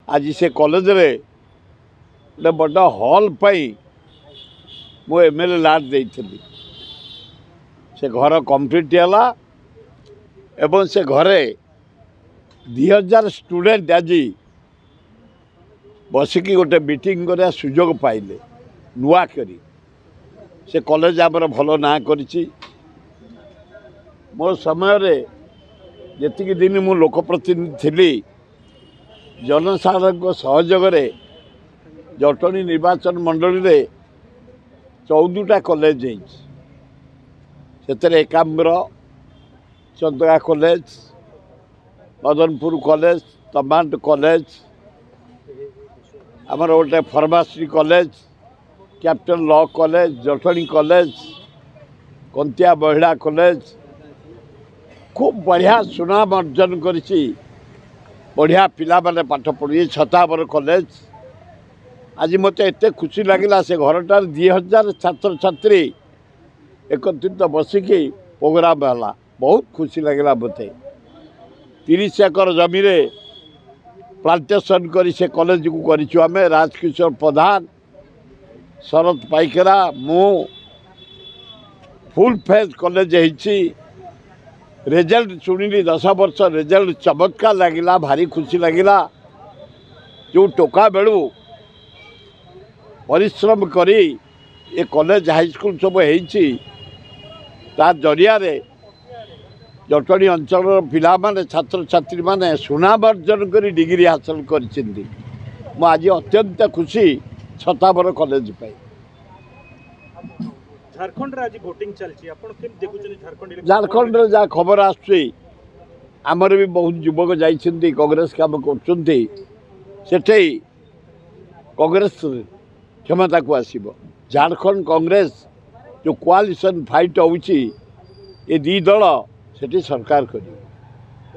आज से कॉलेज रे गोटे बड़ हॉल पाई मु एमएलए लाट देइथिली से घर कंप्लीट है एवं से घरे 2000 स्टूडेंट आज बसिकी गोटे मीटिंग करने सुजोग पाइले नुआ करी से कॉलेज आमर भल ना करिछि मो समय रे जेतिकी दिन मु लोकप्रतिनिधि थिली जनसाधारण सहयोग जटणी निर्वाचन मंडली रे 14टा कॉलेज से Ekamra Chandaka college Madanpur college Tamando college आमर गोटे pharmacy college capital law college Jatni college Kantia महिला कॉलेज खूब बढ़िया सुनाम अर्जन करिछि बढ़िया पिला माने पाठ पढ़ी छतावर कॉलेज आज मत एत खुशी लगिला से घरटार 2000 छात्र छात्री एकत्रित बसिकी प्रोग्राम है बहुत खुशी लगिला मत 30 एकर जमी रे प्लांटेशन करी से कॉलेज को करिछु आमे राजकिशोर प्रधान शरद पाइकरा मु फुल फेज कॉलेज होइछि रिजल्ट शुणिली 10 वर्ष रिजल्ट चमत्कार लगिला भारी खुशी लगिला जो टोका बेलू परिश्रम करी ये कॉलेज हाईस्कूल सब होइछि तार जरिया रे जटणी अंचल पिला माने छात्र छात्री माने सुनाम अर्जन करी डिग्री हासिल करिसेंती मु आज अत्यंत खुशी छतावर कॉलेज पाई झारखंड रे आज वोटिंग चलछि आपण केम देखुछन झारखंड रे जा खबर आछी आमर भी बहुत युवक जाइछंती कांग्रेस काम करछंती सेठे कांग्रेस क्षमता को आसीबो झारखंड कांग्रेस जो कोआलिशन फाइट होउछि ये दी दल सेठी सरकार करी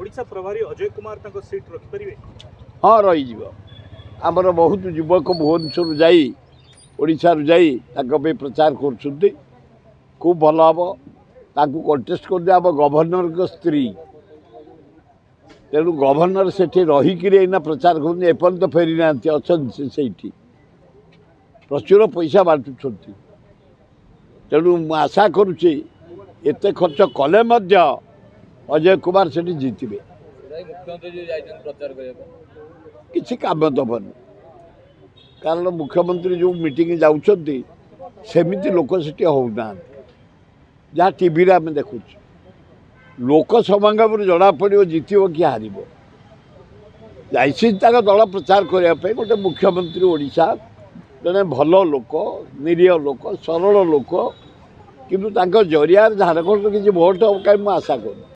ओडिशा प्रभारी अजय कुमार ताको सीट रखि परिबे हाँ रही जीव आमर बहुत युवक भुवनेश्वर जाई ओडिशा रु जाई ताको पे प्रचार करछंती खूब भल हम ताकू कंटेस्ट कर दिया गवर्नर को स्त्री तेणु गवर्नर से रहीकि प्रचार करपर्यंत फेरी ना अच्छा से प्रचुर पैसा बांटुंट तेणु आशा करुच्ची एत खर्च कले अजय कुमार से जीतबे किसी काम दबन कारण मुख्यमंत्री जो मीटिंग जाउछंती सेमिति लोक सेठी होना जहाँ टीवी आम देखु लोक समागम जना पड़ो जीतब कि हार जाता दल प्रचार करने गोटे मुख्यमंत्री ओडिशा जड़े भल लोक निरीह लोक सरल लोक किंतु जरिया झारखंड किसी भोट कहीं आशा कर